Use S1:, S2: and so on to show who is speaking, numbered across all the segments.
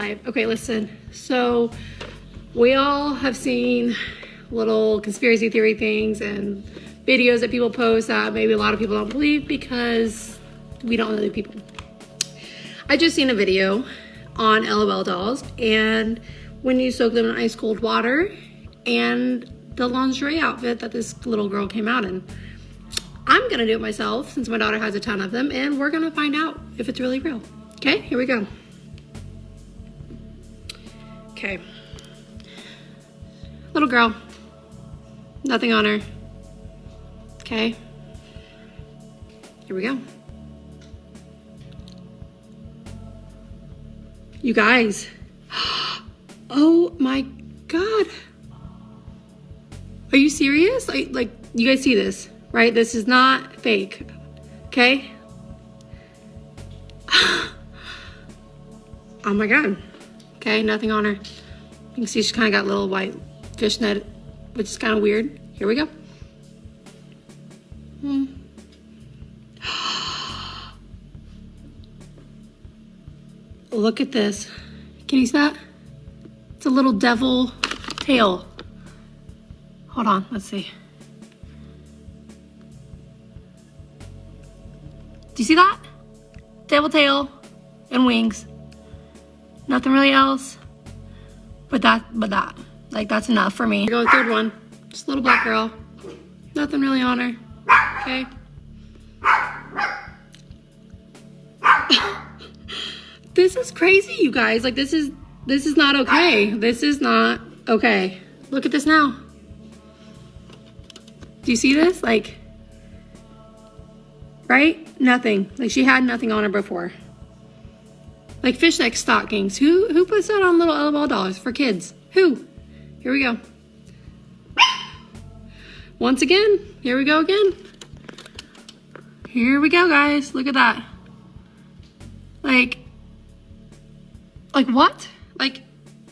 S1: live. Okay, listen. So we all have seen little conspiracy theory things and videos that people post that maybe a lot of people don't believe because we don't know the people. I just seen a video on LOL dolls, and when you soak them in ice cold water, and the lingerie outfit that this little girl came out in. I'm gonna do it myself since my daughter has a ton of them, and we're gonna find out if it's really real. Okay, here we go. Okay. Little girl. Nothing on her. Okay. Here we go. You guys. Oh my God. Are you serious? Like you guys see this, right? This is not fake. Okay? Oh my God. Okay, nothing on her. You can see she's kind of got a little white fishnet, which is kind of weird. Here we go. Look at this. Can you see that? It's a little devil tail. Hold on, let's see. Do you see that? Devil tail and wings. Nothing really else. But that. Like, that's enough for me. Here we go, third one. Just a little black girl. Nothing really on her. Okay. This is crazy, you guys. Like, this is not okay. This is not okay. Look at this now. Do you see this? Like, right? Nothing. Like, she had nothing on her before. Like fishnet stockings. Who puts that on little LOL dolls for kids? Who? Here we go. Once again, here we go again. Here we go, guys. Look at that. Like what? Like,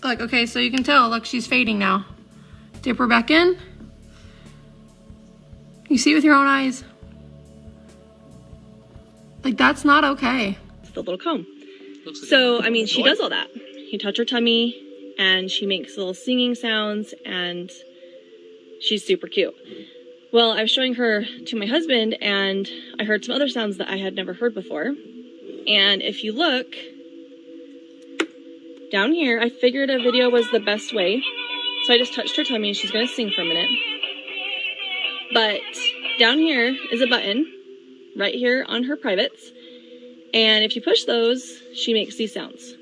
S1: okay, so you can tell, look, she's fading now. Dip her back in. You see with your own eyes. Like, that's not okay.
S2: It's the little comb. So, I mean, she does all that. You touch her tummy, and she makes little singing sounds, and she's super cute. Well, I was showing her to my husband, and I heard some other sounds that I had never heard before. And if you look down here, I figured a video was the best way. So I just touched her tummy, and she's going to sing for a minute. But down here is a button right here on her privates. And if you push those, she makes these sounds.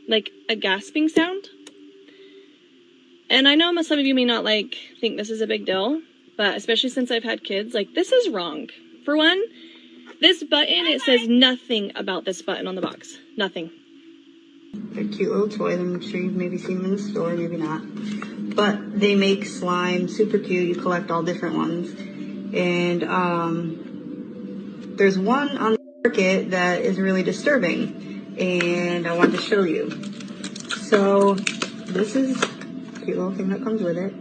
S2: Like a gasping sound. And I know some of you may not think this is a big deal, but especially since I've had kids, this is wrong. For one, this button, it says nothing about this button on the box. Nothing.
S3: They're a cute little toy. I'm sure you've maybe seen them in the store, maybe not. But they make slime, super cute. You collect all different ones. And there's one on the market that is really disturbing. And I wanted to show you. So this is a cute little thing that comes with it.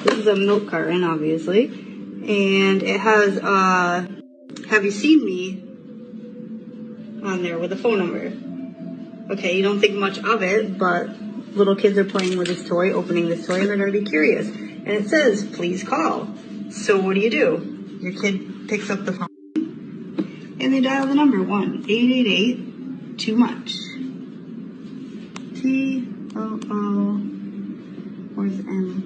S3: This is a milk carton, obviously. And it has, have you seen me? On there with a phone number. Okay, you don't think much of it, but little kids are playing with this toy, opening this toy, and they're going to be curious. And it says, please call. So what do? Your kid picks up the phone, and they dial the number, 1-888-TOO-MUCH. T-O-O, where's M?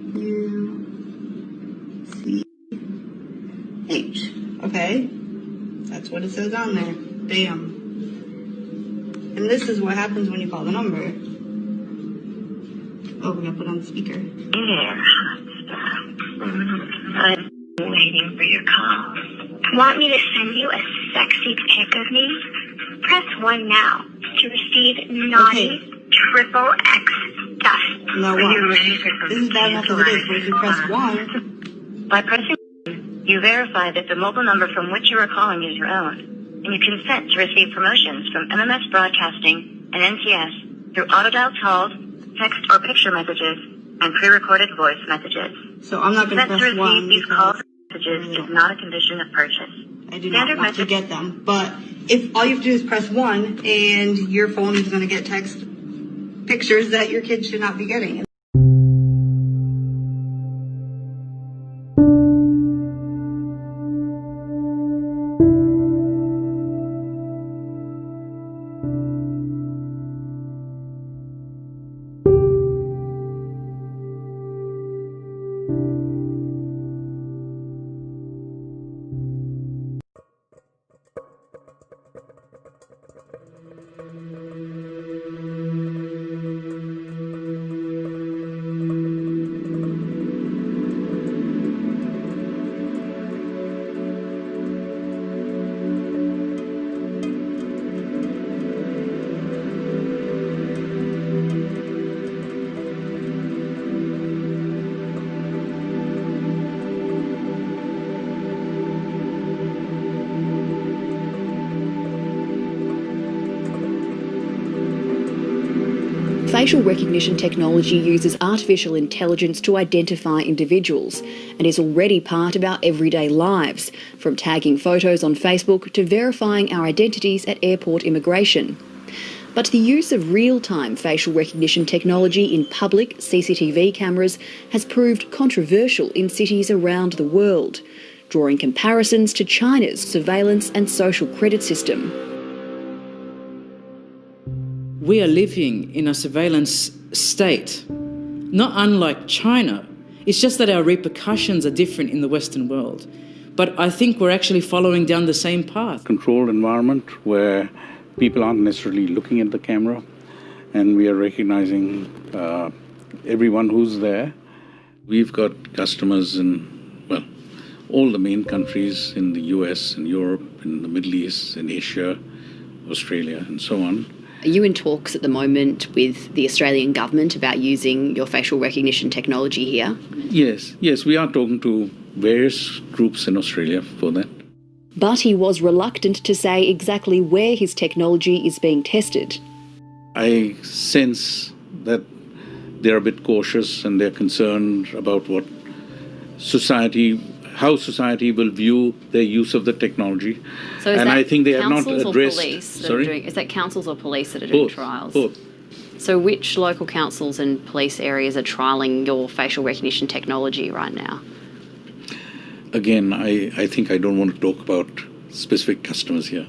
S3: M-U-C-H. Okay? That's what it says on there. Bam. And this is what happens when you call the number. Oh, we gotta put on the speaker.
S4: Yeah. I'm waiting for your call. Want me to send you a sexy pic of me? Press 1 now to receive naughty triple X stuff.
S3: Now what? This is bad enough as it is, but if you press 1...
S4: By pressing 1, you verify that the mobile number from which you are calling is your own, and you consent to receive promotions from MMS Broadcasting and NTS through autodial calls, text or picture messages, and pre-recorded voice messages.
S3: So I'm not going to
S4: Consent
S3: press
S4: to
S3: 1
S4: receive these
S3: because
S4: calls and messages is not a condition of purchase.
S3: I do not want to get them. But if all you have to do is press 1 and your phone is going to get text pictures that your kids should not be getting.
S5: Facial recognition technology uses artificial intelligence to identify individuals and is already part of our everyday lives, from tagging photos on Facebook to verifying our identities at airport immigration. But the use of real-time facial recognition technology in public CCTV cameras has proved controversial in cities around the world, drawing comparisons to China's surveillance and social credit system.
S6: We are living in a surveillance state, not unlike China. It's just that our repercussions are different in the Western world. But I think we're actually following down the same path.
S7: Controlled environment where people aren't necessarily looking at the camera, and we are recognizing everyone who's there. We've got customers in, well, all the main countries in the US and Europe, in the Middle East, in Asia, Australia, and so on.
S5: Are you in talks at the moment with the Australian government about using your facial recognition technology here?
S7: Yes, we are talking to various groups in Australia for that.
S5: But he was reluctant to say exactly where his technology is being tested.
S7: I sense that they're a bit cautious and they're concerned about how society will view their use of the technology.
S5: So is
S7: and
S5: that
S7: I think they have not
S5: councils
S7: addressed.
S5: Or police that
S7: Sorry?
S5: are doing, is that councils or police that are doing trials?
S7: Both.
S5: So which local councils and police areas are trialling your facial recognition technology right now?
S7: Again, I think I don't want to talk about specific customers here.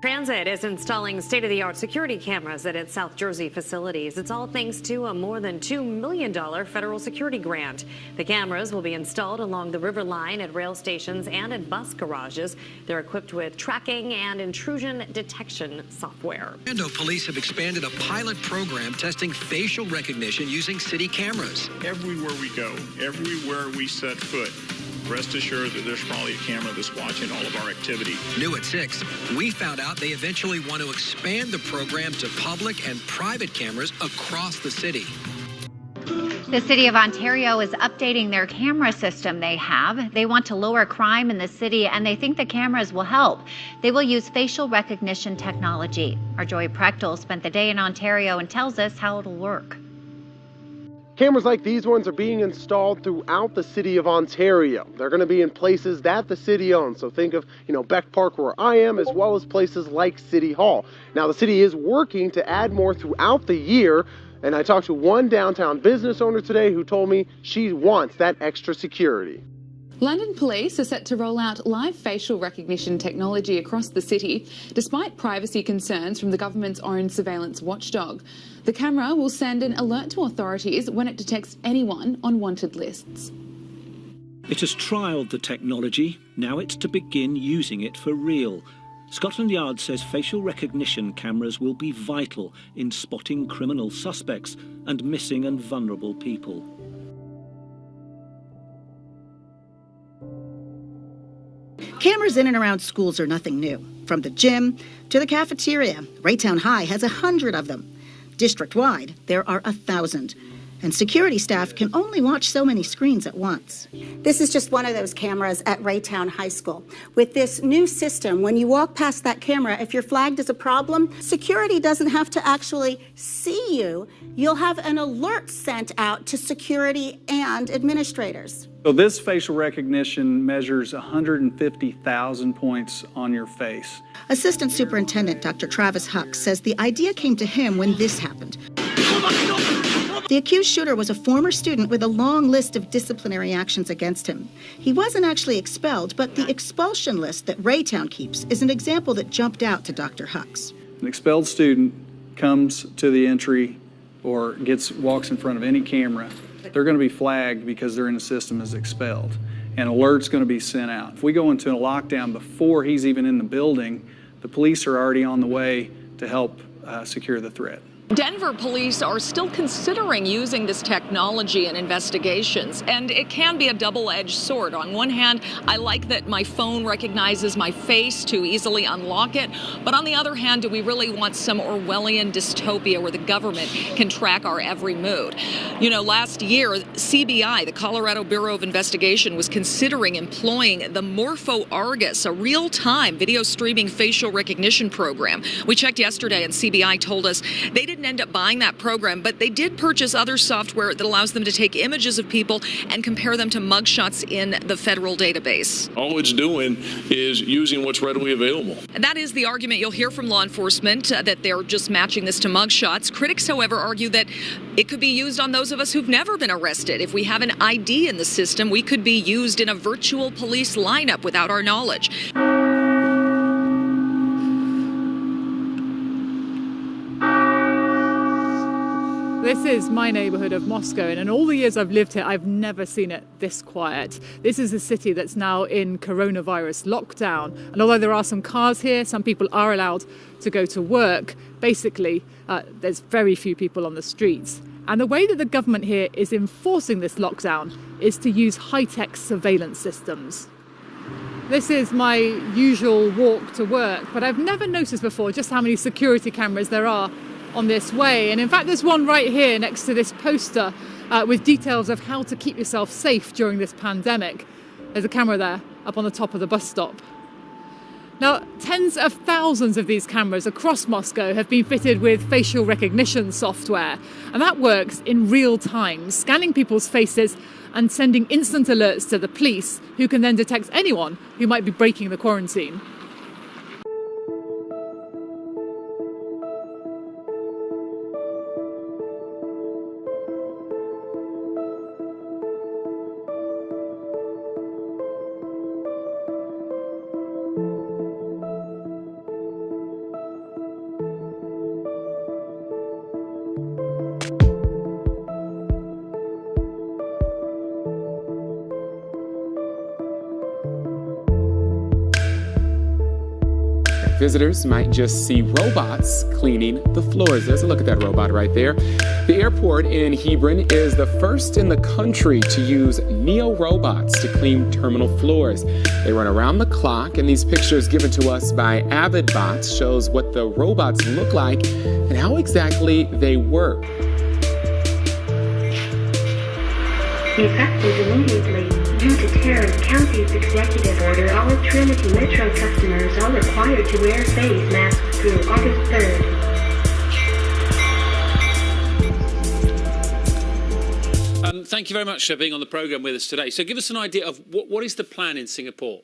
S8: Transit is installing state-of-the-art security cameras at its South Jersey facilities. It's all thanks to a more than $2 million federal security grant. The cameras will be installed along the river line at rail stations and at bus garages. They're equipped with tracking and intrusion detection software.
S9: Orlando police have expanded a pilot program testing facial recognition using city cameras.
S10: Everywhere we go, everywhere we set foot, rest assured that there's probably a camera that's watching all of our activity.
S9: New at 6, we found out they eventually want to expand the program to public and private cameras across the city.
S11: The City of Ontario is updating their camera system they have. They want to lower crime in the city, and they think the cameras will help. They will use facial recognition technology. Our Joy Prechtel spent the day in Ontario and tells us how it'll work.
S12: Cameras like these ones are being installed throughout the city of Ontario. They're going to be in places that the city owns. So think of, Beck Park where I am, as well as places like City Hall. Now, the city is working to add more throughout the year. And I talked to one downtown business owner today who told me she wants that extra security.
S13: London police are set to roll out live facial recognition technology across the city, despite privacy concerns from the government's own surveillance watchdog. The camera will send an alert to authorities when it detects anyone on wanted lists.
S14: It has trialled the technology. Now it's to begin using it for real. Scotland Yard says facial recognition cameras will be vital in spotting criminal suspects and missing and vulnerable people.
S15: Cameras in and around schools are nothing new. From the gym to the cafeteria, Raytown High has 100 of them. District-wide, there are 1,000. and security staff can only watch so many screens at once.
S16: This is just one of those cameras at Raytown High School. With this new system, when you walk past that camera, if you're flagged as a problem, security doesn't have to actually see you. You'll have an alert sent out to security and administrators.
S17: So this facial recognition measures 150,000 points on your face.
S15: Assistant Superintendent Dr. Travis Huck says the idea came to him when this happened. The accused shooter was a former student with a long list of disciplinary actions against him. He wasn't actually expelled, but the expulsion list that Raytown keeps is an example that jumped out to Dr. Huck's.
S17: An expelled student comes to the entry or walks in front of any camera, they're going to be flagged because they're in the system as expelled. An alert's going to be sent out. If we go into a lockdown before he's even in the building, the police are already on the way to help secure the threat.
S18: Denver police are still considering using this technology in investigations, and it can be a double-edged sword. On one hand, I like that my phone recognizes my face to easily unlock it, but on the other hand, do we really want some Orwellian dystopia where the government can track our every mood? You know, last year, CBI, the Colorado Bureau of Investigation, was considering employing the Morpho Argus, a real-time video streaming facial recognition program. We checked yesterday, and CBI told us they didn't end up buying that program, but they did purchase other software that allows them to take images of people and compare them to mugshots in the federal database.
S19: All it's doing is using what's readily available.
S18: That is the argument you'll hear from law enforcement, that they're just matching this to mugshots. Critics, however, argue that it could be used on those of us who've never been arrested. If we have an ID in the system, we could be used in a virtual police lineup without our knowledge.
S20: This is my neighbourhood of Moscow, and in all the years I've lived here, I've never seen it this quiet. This is a city that's now in coronavirus lockdown, and although there are some cars here, some people are allowed to go to work. Basically, there's very few people on the streets. And the way that the government here is enforcing this lockdown is to use high-tech surveillance systems. This is my usual walk to work, but I've never noticed before just how many security cameras there are on this way. And in fact, there's one right here next to this poster with details of how to keep yourself safe during this pandemic. There's a camera there up on the top of the bus stop. Now, tens of thousands of these cameras across Moscow have been fitted with facial recognition software, and that works in real time, scanning people's faces and sending instant alerts to the police, who can then detect anyone who might be breaking the quarantine.
S21: Visitors might just see robots cleaning the floors. There's a look at that robot right there. The airport in Hebron is the first in the country to use neo-robots to clean terminal floors. They run around the clock, and these pictures given to us by AvidBots shows what the robots look like and how exactly they work.
S22: Effective immediately. Due to Tarrant County's executive order, all Trinity Metro customers are required to wear face masks through August 3rd.
S23: Thank you very much for being on the programme with us today. So give us an idea of what is the plan in Singapore?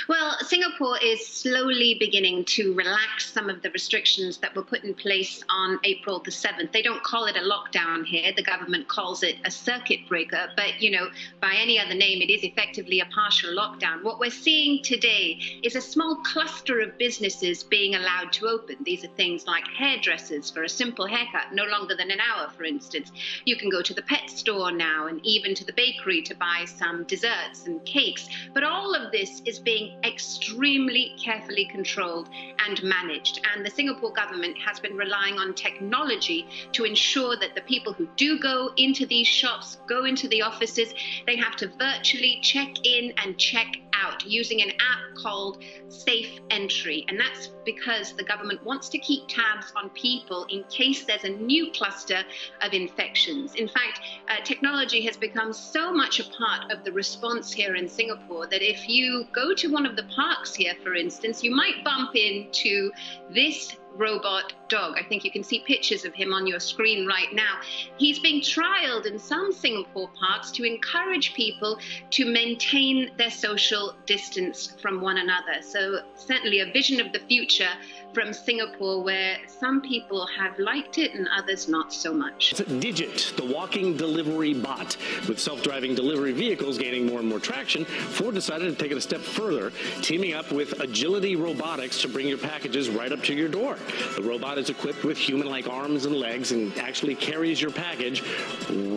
S24: Well, Singapore is slowly beginning to relax some of the restrictions that were put in place on April the 7th. They don't call it a lockdown here. The government calls it a circuit breaker. But, you know, by any other name, it is effectively a partial lockdown. What we're seeing today is a small cluster of businesses being allowed to open. These are things like hairdressers for a simple haircut, no longer than an hour, for instance. You can go to the pet store now and even to the bakery to buy some desserts and cakes. But all of this is being extremely carefully controlled and managed. And the Singapore government has been relying on technology to ensure that the people who do go into these shops, go into the offices, they have to virtually check in and check out using an app called Safe Entry. And that's because the government wants to keep tabs on people in case there's a new cluster of infections. In fact, technology has become so much a part of the response here in Singapore that if you go to one of the parks here, for instance, you might bump into this robot dog. I think you can see pictures of him on your screen right now. He's being trialed in some Singapore parks to encourage people to maintain their social distance from one another. So certainly a vision of the future from Singapore where some people have liked it and others not so much.
S1: Digit, the walking delivery bot. With self-driving delivery vehicles gaining more and more traction, Ford decided to take it a step further, teaming up with Agility Robotics to bring your packages right up to your door. The robot is equipped with human-like arms and legs and actually carries your package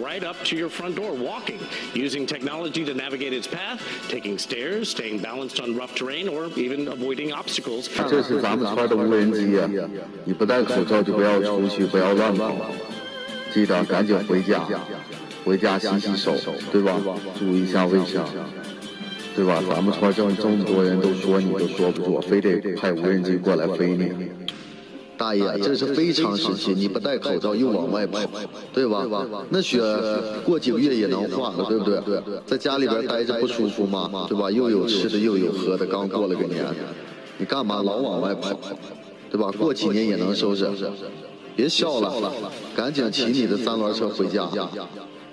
S1: right up to your front door, walking, using technology to navigate its path, taking stairs, staying balanced on rough terrain, or even avoiding obstacles.
S2: 这是咱们村的无人机啊！你不戴口罩就不要出去，不要乱跑，记得赶紧回家，回家洗洗手，对吧？注意一下卫生，对吧？咱们村这么多人都说你都说不住，非得派无人机过来飞你。
S3: 大爷，这是非常时期，你不戴口罩又往外跑，对吧？那雪过几个月也能化了，对不对？在家里边待着不舒服吗？对吧？又有吃的又有喝的，刚过了个年，你干嘛老往外跑？对吧？过几年也能收拾。别笑了，赶紧骑你的3轮车回家，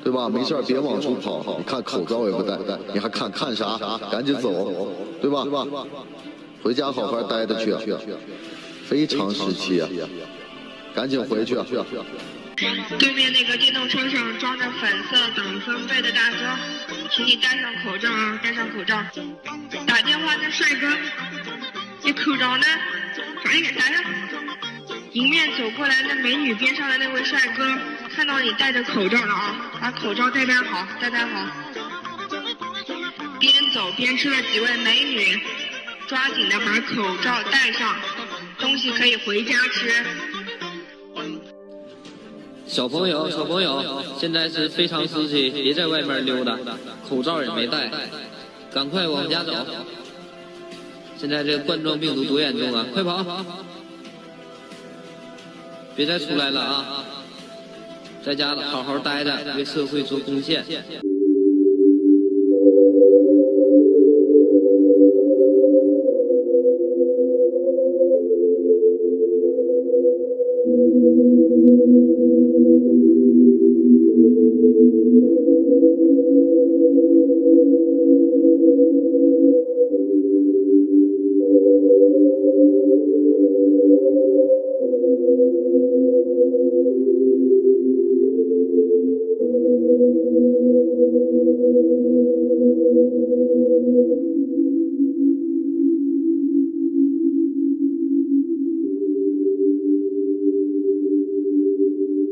S3: 对吧？没事别往出跑，你看口罩也不戴，你还看啥？赶紧走，对吧？回家好好待着去。 非常时期啊，赶紧回去。
S4: 对面那个电动车上装着粉色等分贝的大哥，请你戴上口罩啊，戴上口罩。打电话的帅哥，你口罩呢？反应给啥呀？迎面走过来的美女边上的那位帅哥，看到你戴着口罩了啊，把口罩戴好，戴好。边走边吃的几位美女，抓紧的把口罩戴上。 东西可以回家吃。
S25: 小朋友，现在是非常时期，别在外面溜达，口罩也没戴，赶快往家走。现在这个冠状病毒多严重啊！快跑，别再出来了啊！在家好好待着，为社会做贡献。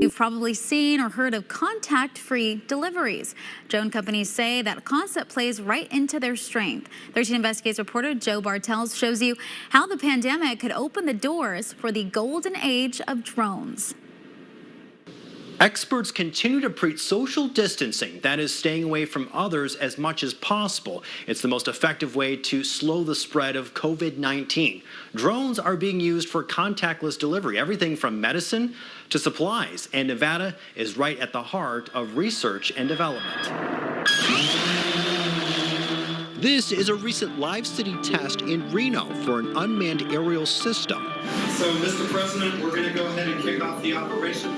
S26: You've probably seen or heard of contact-free deliveries. Drone companies say that concept plays right into their strength. 13 Investigates reporter Joe Bartels shows you how the pandemic could open the doors for the golden age of drones.
S27: Experts continue to preach social distancing, that is, staying away from others as much as possible. It's the most effective way to slow the spread of COVID-19. Drones are being used for contactless delivery, everything from medicine to supplies, and Nevada is right at the heart of research and development. This is a recent live city test in Reno for an unmanned aerial system.
S28: So, Mr. President, we're going to go ahead and kick off the operation.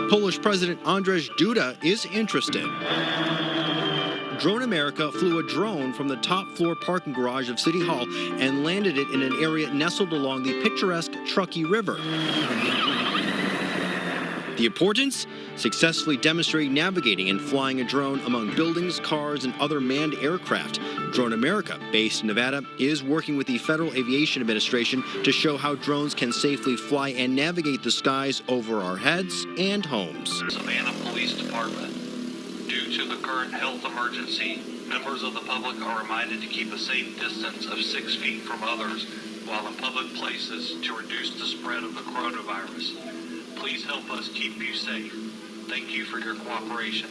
S27: Polish President Andrzej Duda is interested. Drone America flew a drone from the top floor parking garage of City Hall and landed it in an area nestled along the picturesque Truckee River. The importance? Successfully demonstrating navigating and flying a drone among buildings, cars, and other manned aircraft. Drone America, based in Nevada, is working with the Federal Aviation Administration to show how drones can safely fly and navigate the skies over our heads and homes.
S29: Savannah Police Department. Due to the current health emergency, members of the public are reminded to keep a safe distance of 6 feet from others while in public places to reduce the spread of the coronavirus. Please help us keep you safe. Thank you for your cooperation.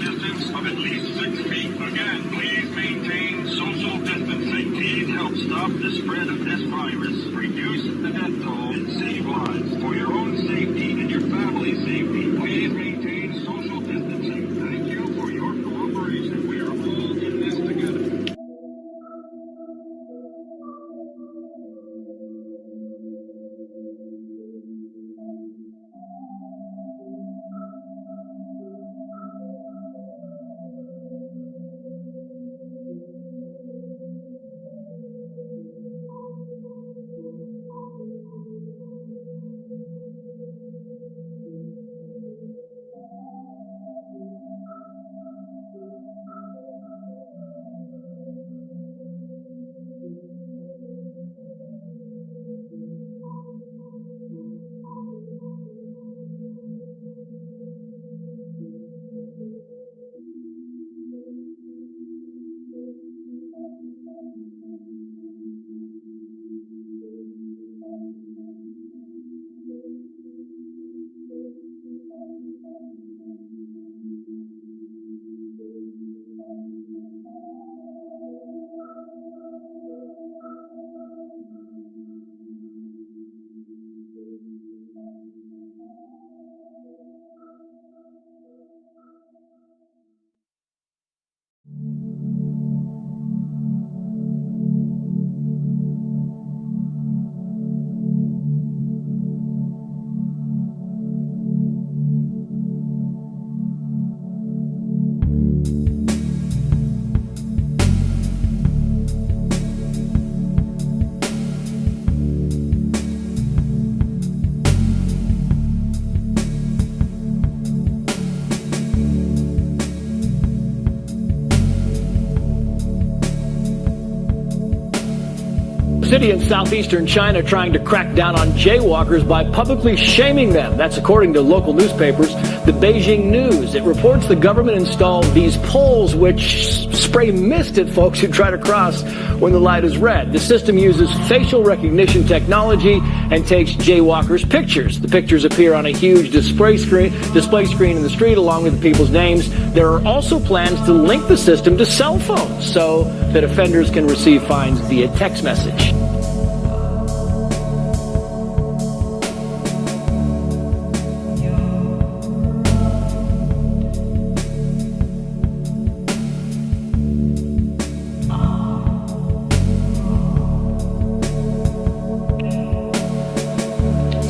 S28: distance of at least 6 feet. Again, please maintain social distancing. Please help stop the spread of this virus, reduce the death toll, and save lives. For your own safety and your family's safety, please maintain social distancing. Thank you for your cooperation. We are all in this together.
S5: City in southeastern China trying to crack down on jaywalkers by publicly shaming them. That's according to local newspapers. The Beijing News. It reports the government installed these poles which spray mist at folks who try to cross when the light is red. The system uses facial recognition technology and takes jaywalkers' pictures. The pictures appear on a huge display screen in the street along with the people's names. There are also plans to link the system to cell phones so that offenders can receive fines via text message.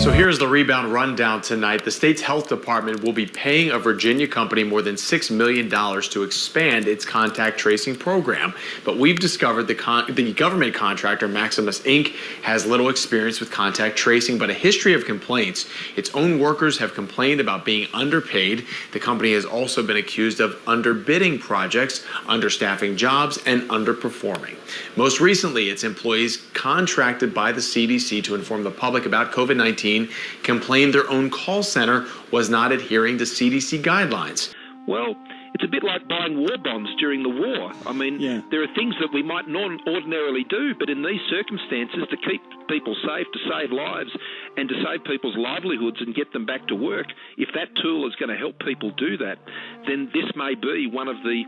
S27: So here's the rebound rundown tonight. The state's health department will be paying a Virginia company more than $6 million to expand its contact tracing program. But we've discovered the government contractor, Maximus Inc., has little experience with contact tracing, but a history of complaints. Its own workers have complained about being underpaid. The company has also been accused of underbidding projects, understaffing jobs, and underperforming. Most recently, its employees contracted by the CDC to inform the public about COVID-19 complained their own call center was not adhering to CDC guidelines.
S6: Well, it's a bit like buying war bonds during the war. I mean, there are things that we might not ordinarily do, but in these circumstances, to keep people safe, to save lives, and to save people's livelihoods and get them back to work, if that tool is going to help people do that, then this may be one of the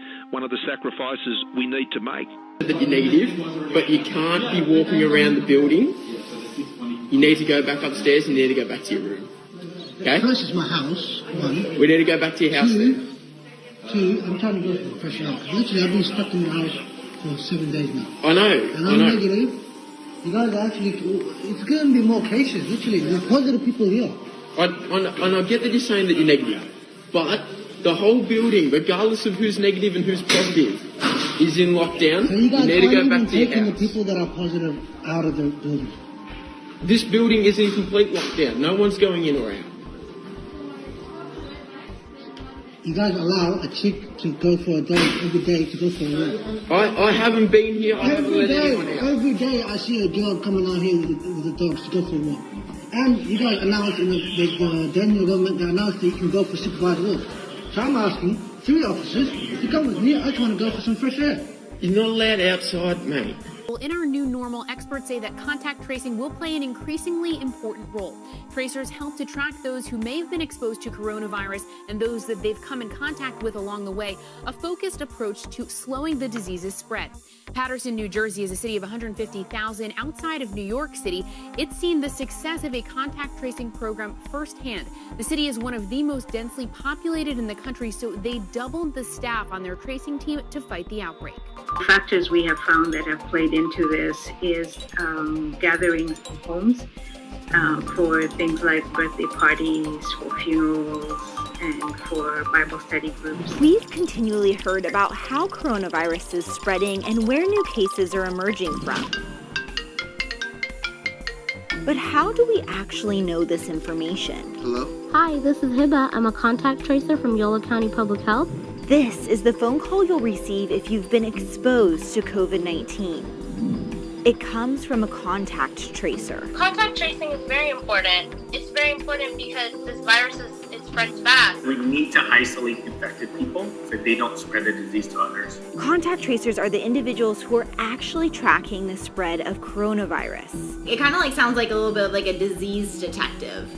S6: sacrifices we need to make.
S7: That you're negative, but you can't be walking around the building. You need to go back upstairs, you need to go back to your room. Okay?
S8: First is my house, one.
S7: We need to go back to your house then.
S8: Two, I'm trying to go for fresh air. Literally, I've been stuck in the house for 7 days now.
S7: I know,
S8: and I'm negative. You guys are actually, it's going to be more cases, literally. There's positive people here.
S7: And I get that you're saying that you're negative, but the whole building, regardless of who's negative and who's positive, is in lockdown.
S8: So you guys
S7: need to go back to your
S8: taking
S7: house.
S8: the people that are positive out of the building.
S7: This building is in complete lockdown. No one's going in or out.
S8: You guys allow a chick to go for a date every day to go for a walk.
S7: I haven't been here. I haven't let anyone out.
S8: Every day I see a girl coming out here with the dogs to go for a walk. And you guys announced in the Daniel government, they announced that you can go for supervised walks. So I'm asking 3 officers to come with me. I just want to go for some fresh air.
S7: You're not allowed outside, mate.
S9: Well, in our new normal, experts say that contact tracing will play an increasingly important role. Tracers help to track those who may have been exposed to coronavirus and those that they've come in contact with along the way, a focused approach to slowing the disease's spread. Paterson, New Jersey is a city of 150,000 outside of New York City. It's seen the success of a contact tracing program firsthand. The city is one of the most densely populated in the country, so they doubled the staff on their tracing team to fight the outbreak.
S22: Factors we have found that have played into this is gathering homes for things like birthday parties, for funerals, and for Bible study groups.
S10: We've continually heard about how coronavirus is spreading and where new cases are emerging from. But how do we actually know this information?
S11: Hello? Hi, this is Hiba. I'm a contact tracer from Yolo County Public Health.
S10: This is the phone call you'll receive if you've been exposed to COVID-19. It comes from a contact tracer.
S12: Contact tracing is very important. It's very important because this virus it spreads fast.
S13: We need to isolate infected people so they don't spread the disease to others.
S10: Contact tracers are the individuals who are actually tracking the spread of coronavirus.
S14: It kind of sounds like a little bit of like a disease detective.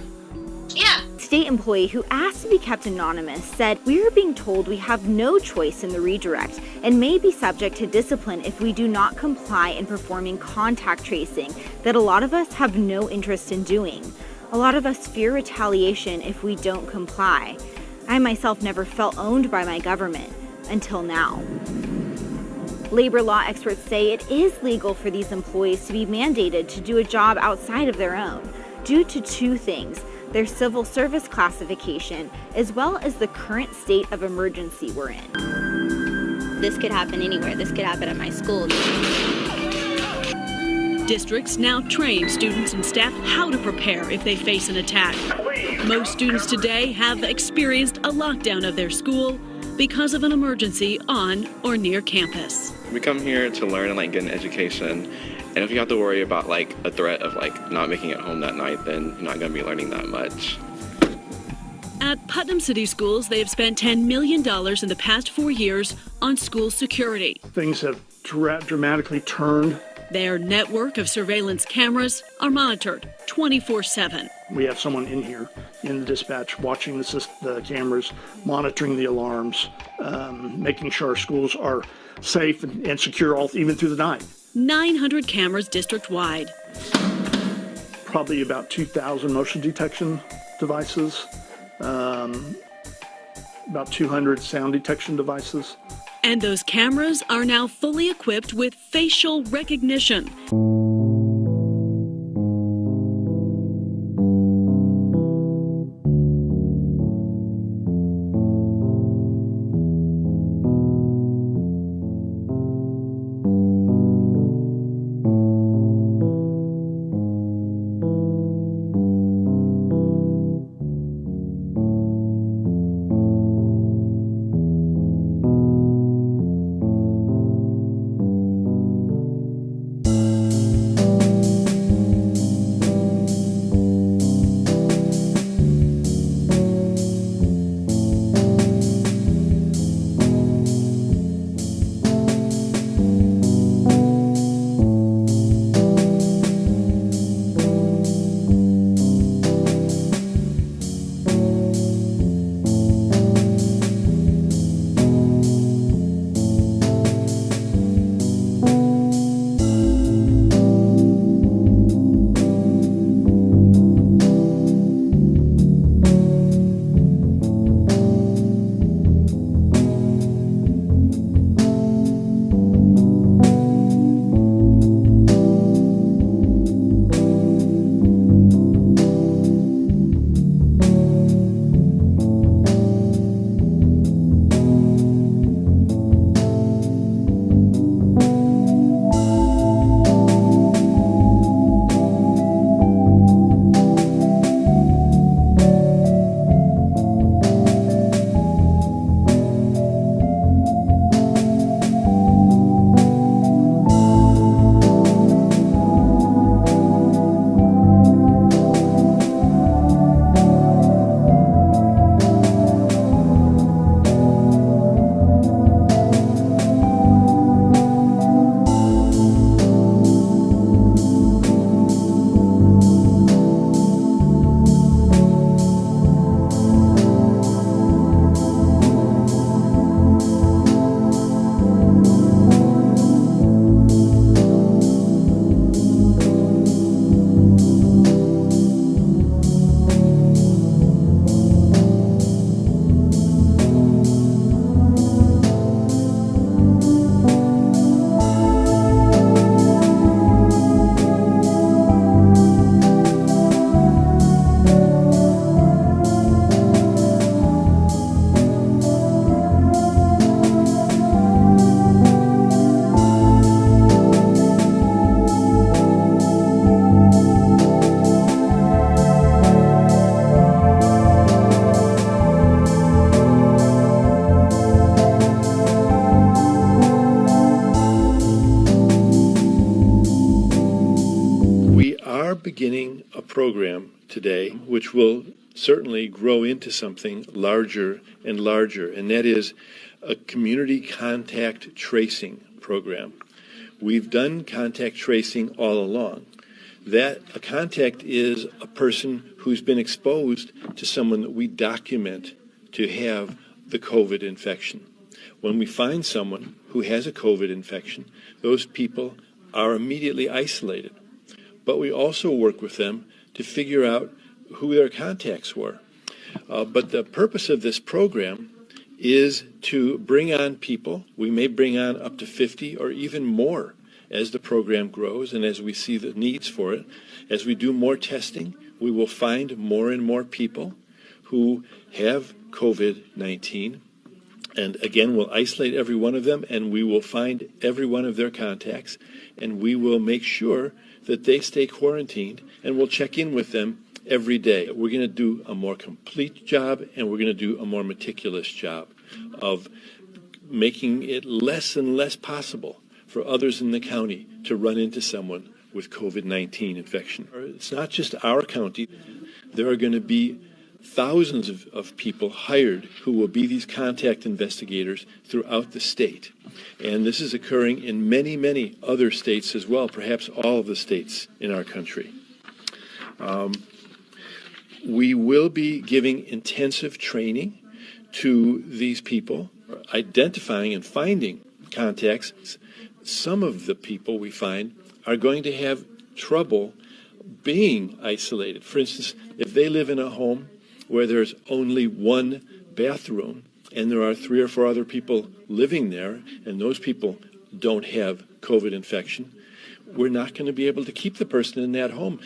S12: Yeah.
S10: State employee who asked to be kept anonymous said, "We're being told we have no choice in the redirect and may be subject to discipline if we do not comply in performing contact tracing that a lot of us have no interest in doing. A lot of us fear retaliation if we don't comply. I myself never felt owned by my government until now." Labor law experts say it is legal for these employees to be mandated to do a job outside of their own due to two things: their civil service classification, as well as the current state of emergency we're in.
S15: This could happen anywhere. This could happen at my school.
S16: Districts now train students and staff how to prepare if they face an attack. Most students today have experienced a lockdown of their school because of an emergency on or near campus.
S17: We come here to learn and get an education. And if you have to worry about a threat of not making it home that night, then you're not going to be learning that much.
S16: At Putnam City Schools, they have spent $10 million in the past 4 years on school security.
S30: Things have dramatically turned.
S16: Their network of surveillance cameras are monitored 24/7.
S30: We have someone in here in the dispatch watching the cameras, monitoring the alarms, making sure our schools are safe and secure even through the night.
S16: 900 cameras district-wide.
S30: Probably about 2,000 motion detection devices, about 200 sound detection devices.
S16: And those cameras are now fully equipped with facial recognition.
S1: beginning a program today which will certainly grow into something larger, and that is a community contact tracing program. We've done contact tracing all along. That a contact is a person who's been exposed to someone that we document to have the COVID infection. When we find someone who has a COVID infection, those people are immediately isolated. But we also work with them to figure out who their contacts were. But the purpose of this program is to bring on people. We may bring on up to 50 or even more as the program grows and as we see the needs for it. As we do more testing, we will find more and more people who have COVID-19. And again, we'll isolate every one of them, and we will find every one of their contacts, and we will make sure that they stay quarantined, and we'll check in with them every day. We're going to do a more complete job, and we're going to do a more meticulous job of making it less and less possible for others in the county to run into someone with COVID-19 infection. It's not just our county. There are going to be thousands of people hired who will be these contact investigators throughout the state. And this is occurring in many, many other states as well, perhaps all of the states in our country. We will be giving intensive training to these people, identifying and finding contacts. Some of the people we find are going to have trouble being isolated. For instance, if they live in a home where there's only one bathroom and there are 3 or 4 other people living there and those people don't have COVID infection, we're not going to be able to keep the person in that home.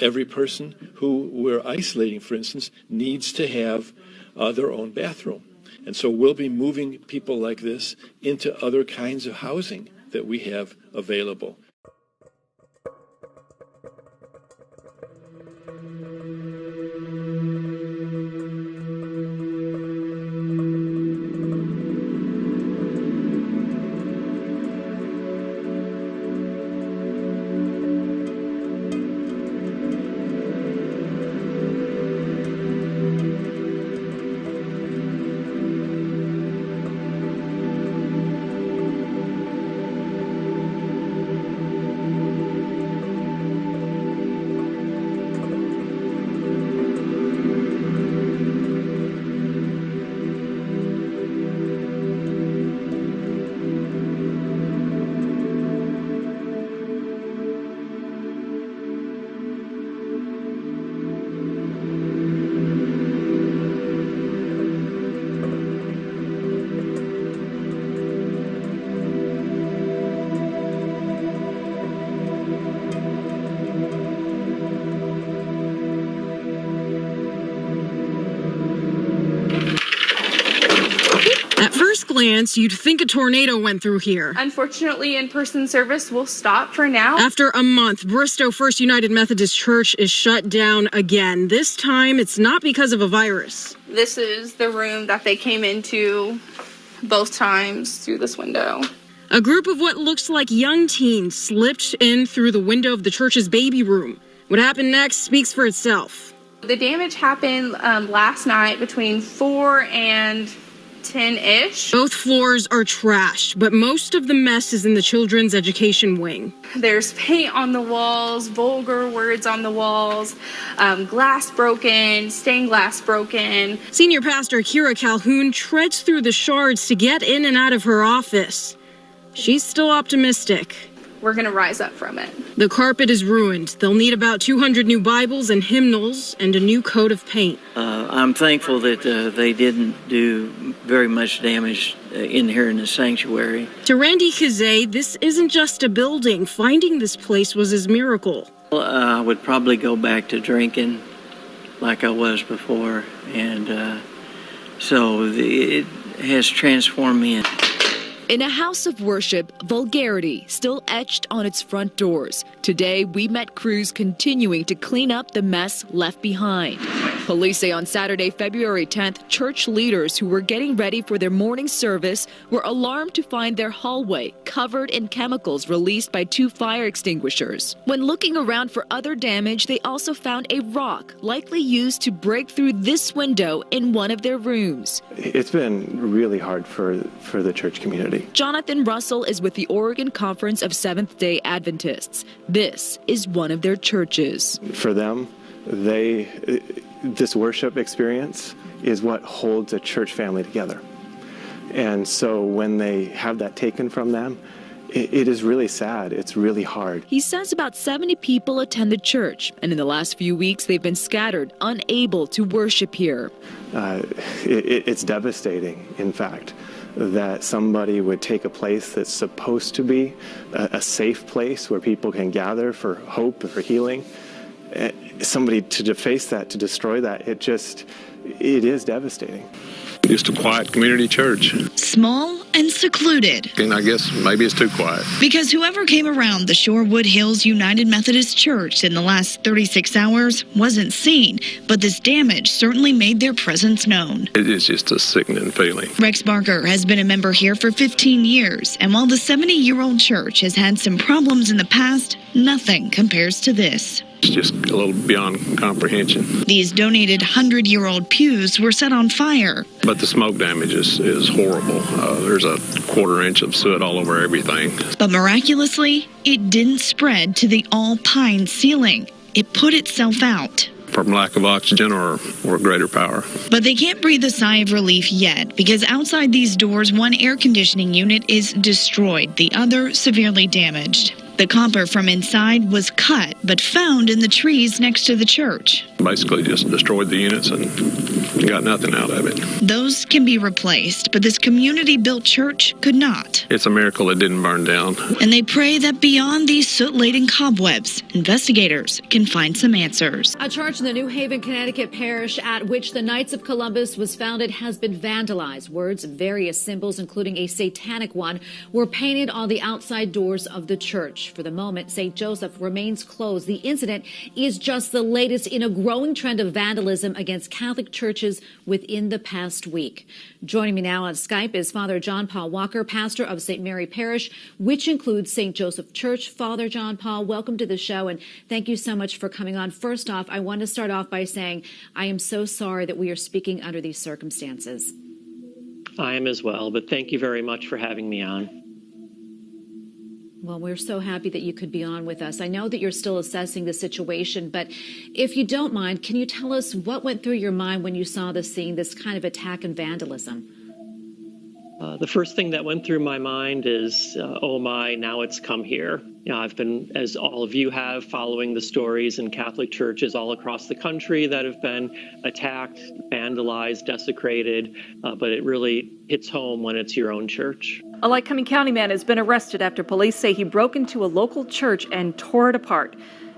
S1: Every person who we're isolating, for instance, needs to have their own bathroom. And so we'll be moving people like this into other kinds of housing that we have available.
S2: At first glance, you'd think a tornado went through here.
S3: Unfortunately, in-person service will stop for now.
S2: After a month, Bristow First United Methodist Church is shut down again. This time, it's not because of a virus.
S3: This is the room that they came into both times through this window.
S2: A group of what looks like young teens slipped in through the window of the church's baby room. What happened next speaks for itself.
S3: The damage happened last night between 4 and 10-ish.
S2: Both floors are trashed, but most of the mess is in the children's education wing.
S3: There's paint on the walls, vulgar words on the walls, glass broken, stained glass broken.
S2: Senior pastor Kira Calhoun treads through the shards to get in and out of her office. She's still optimistic.
S3: We're going to rise up from it.
S2: The carpet is ruined. They'll need about 200 new Bibles and hymnals and a new coat of paint.
S4: I'm thankful that they didn't do very much damage in here in the sanctuary.
S2: To Randy Kazay, this isn't just a building. Finding this place was his miracle.
S4: I would probably go back to drinking like I was before, and so it has transformed me.
S18: In a house of worship, vulgarity still etched on its front doors. Today, we met crews continuing to clean up the mess left behind. Police say on Saturday, February 10th, church leaders who were getting ready for their morning service were alarmed to find their hallway covered in chemicals released by 2 fire extinguishers. When looking around for other damage, they also found a rock likely used to break through this window in one of their rooms.
S5: It's been really hard for the church community.
S18: Jonathan Russell is with the Oregon Conference of Seventh-day Adventists. This is one of their churches.
S5: For them, this worship experience is what holds a church family together. And so when they have that taken from them, it is really sad. It's really hard.
S18: He says about 70 people attend the church, and in the last few weeks they've been scattered, unable to worship here.
S5: It's devastating, in fact, that somebody would take a place that's supposed to be a safe place where people can gather for hope and for healing. Somebody to deface that, to destroy that, it is devastating.
S19: Just a quiet community church.
S20: Small and secluded.
S19: And I guess maybe it's too quiet.
S20: Because whoever came around the Shorewood Hills United Methodist Church in the last 36 hours wasn't seen, but this damage certainly made their presence known.
S19: It is just a sickening feeling.
S20: Rex Barker has been a member here for 15 years, and while the 70-year-old church has had some problems in the past, nothing compares to this.
S19: It's just a little beyond comprehension.
S20: These donated 100-year-old pews were set on fire.
S19: But the smoke damage is horrible. There's a quarter-inch of soot all over everything.
S20: But miraculously, it didn't spread to the all-pine ceiling. It put itself out.
S19: From lack of oxygen or greater power.
S20: But they can't breathe a sigh of relief yet, because outside these doors, one air conditioning unit is destroyed, the other severely damaged. The copper from inside was cut, but found in the trees next to the church.
S19: Basically just destroyed the units and got nothing out of it.
S20: Those can be replaced, but this community-built church could not.
S19: It's a miracle it didn't burn down.
S20: And they pray that beyond these soot-laden cobwebs, investigators can find some answers.
S21: A church in the New Haven, Connecticut parish at which the Knights of Columbus was founded has been vandalized. Words of various symbols, including a satanic one, were painted on the outside doors of the church. For the moment, St. Joseph remains closed. The incident is just the latest in a growing trend of vandalism against Catholic churches within the past week. Joining me now on Skype is Father John Paul Walker, pastor of St. Mary Parish, which includes St. Joseph Church. Father John Paul, welcome to the show, and thank you so much for coming on. First off, I want to start off by saying I am so sorry that we are speaking under these circumstances.
S23: I am as well, but thank you very much for having me on.
S21: Well, we're so happy that you could be on with us. I know that you're still assessing the situation, but if you don't mind, can you tell us what went through your mind when you saw this scene, this kind of attack and vandalism?
S23: The first thing that went through my mind is, oh my, now it's come here. You know, I've been, as all of you have, following the stories in Catholic churches all across the country that have been attacked, vandalized, desecrated, but it really hits home when it's your own church.
S24: A Lycoming County man has been arrested after police say he broke into a local church and tore it apart.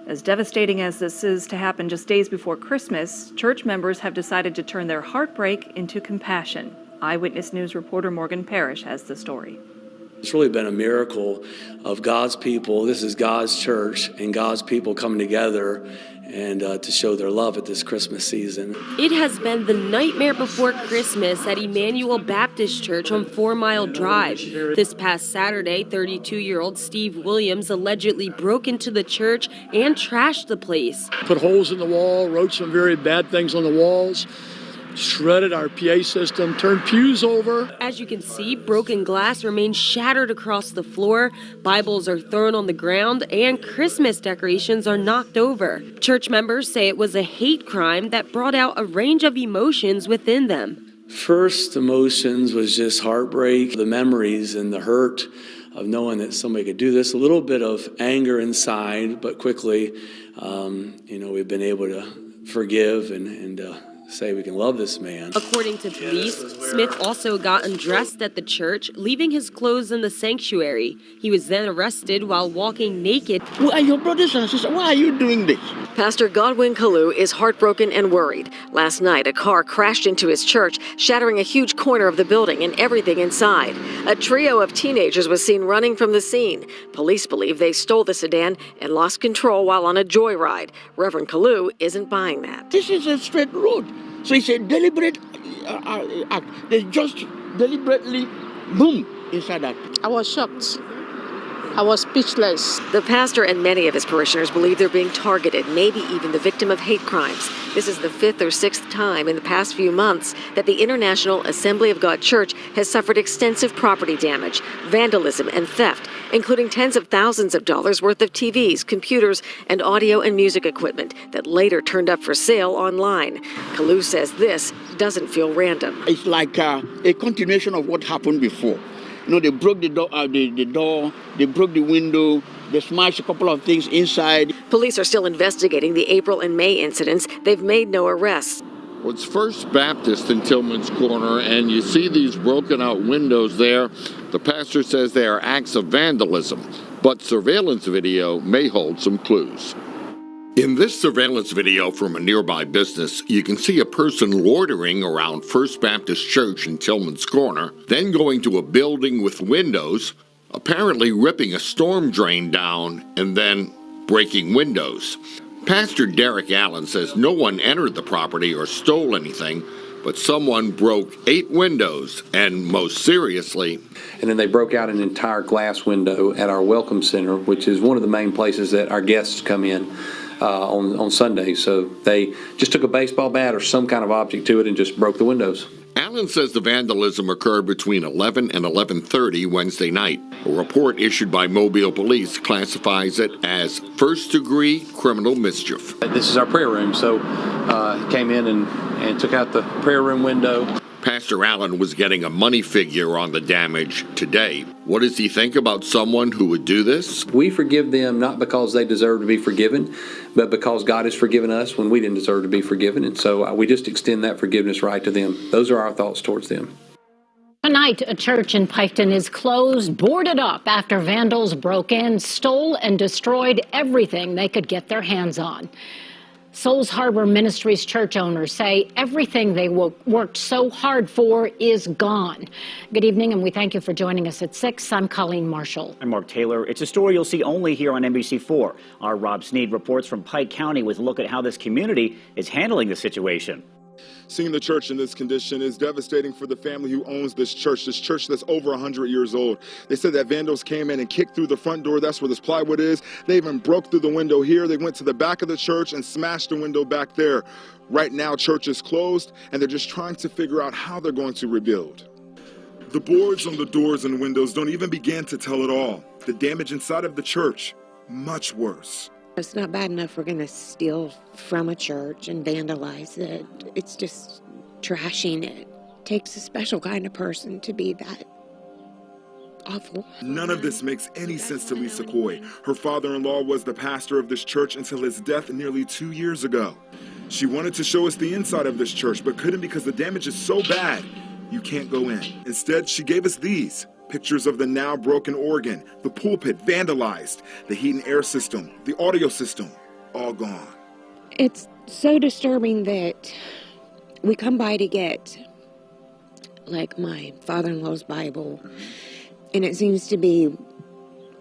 S24: As devastating as this is to happen just days before Christmas, church members have decided to turn their heartbreak into compassion. Eyewitness News reporter Morgan Parrish has the story.
S25: It's really been a miracle of God's people. This is God's church and God's people coming together and to show their love at this Christmas season.
S26: It has been the nightmare before Christmas at Emmanuel Baptist Church on 4 Mile Drive. This past Saturday, 32-year-old Steve Williams allegedly broke into the church and trashed the place.
S28: Put holes in the wall, wrote some very bad things on the walls, shredded our PA system, turned pews over.
S26: As you can see, broken glass remains shattered across the floor, Bibles are thrown on the ground, and Christmas decorations are knocked over. Church members say it was a hate crime that brought out a range of emotions within them.
S25: First emotions was just heartbreak, the memories and the hurt of knowing that somebody could do this, a little bit of anger inside, but quickly, we've been able to forgive and say we can love this man.
S26: According to police, Smith also got undressed at the church, leaving his clothes in the sanctuary. He was then arrested while walking naked.
S29: Why, your brothers and sisters, why are you doing this?
S6: Pastor Godwin Kalu is heartbroken and worried. Last night, a car crashed into his church, shattering a huge corner of the building and everything inside. A trio of teenagers was seen running from the scene. Police believe they stole the sedan and lost control while on a joyride. Reverend Kalu isn't buying that.
S7: This is a straight road. So it's a deliberate act. They just deliberately, boom, inside that.
S8: I was shocked. I was speechless.
S6: The pastor and many of his parishioners believe they're being targeted, maybe even the victim of hate crimes. This is the 5th or 6th time in the past few months that the International Assembly of God Church has suffered extensive property damage, vandalism, and theft, including tens of thousands of dollars worth of TVs, computers, and audio and music equipment that later turned up for sale online. Kalu says this doesn't feel random.
S7: It's like a continuation of what happened before. You know, they broke the door, they broke the window, they smashed a couple of things inside.
S6: Police are still investigating the April and May incidents. They've made no arrests.
S9: Well, it's First Baptist in Tillman's Corner, and you see these broken out windows there. The pastor says they are acts of vandalism, but surveillance video may hold some clues. In this surveillance video from a nearby business, you can see a person loitering around First Baptist Church in Tillman's Corner, then going to a building with windows, apparently ripping a storm drain down, and then breaking windows. Pastor Derek Allen says no one entered the property or stole anything, but someone broke 8 windows, and most seriously...
S11: And then they broke out an entire glass window at our Welcome Center, which is one of the main places that our guests come in. On Sundays. So they just took a baseball bat or some kind of object to it and just broke the windows.
S9: Allen says the vandalism occurred between 11 and 11:30 Wednesday night. A report issued by Mobile Police classifies it as first-degree criminal mischief.
S11: This is our prayer room, so he came in and took out the prayer room window.
S9: Pastor Allen was getting a money figure on the damage today. What does he think about someone who would do this?
S11: We forgive them not because they deserve to be forgiven, but because God has forgiven us when we didn't deserve to be forgiven. And so we just extend that forgiveness right to them. Those are our thoughts towards them.
S13: Tonight, a church in Piketon is closed, boarded up after vandals broke in, stole and destroyed everything they could get their hands on. Souls Harbor Ministries church owners say everything they worked so hard for is gone. Good evening, and we thank you for joining us at 6. I'm Colleen Marshall.
S14: I'm Mark Taylor. It's a story you'll see only here on NBC4. Our Rob Sneed reports from Pike County with a look at how this community is handling the situation.
S22: Seeing the church in this condition is devastating for the family who owns this church that's over 100 years old. They said that vandals came in and kicked through the front door. That's where this plywood is. They even broke through the window here. They went to the back of the church and smashed the window back there. Right now, church is closed, and they're just trying to figure out how they're going to rebuild. The boards on the doors and windows don't even begin to tell it all. The damage inside of the church, much worse.
S27: It's not bad enough we're going to steal from a church and vandalize it. It's just trashing it. It takes a special kind of person to be that awful.
S22: None of this makes any sense to Lisa Coy. Her father-in-law was the pastor of this church until his death nearly 2 years ago. She wanted to show us the inside of this church, but couldn't because the damage is so bad, you can't go in. Instead, she gave us these. Pictures of the now broken organ, the pulpit vandalized, the heat and air system, the audio system, all gone.
S27: It's so disturbing that we come by to get, like, my father-in-law's Bible, and it seems to be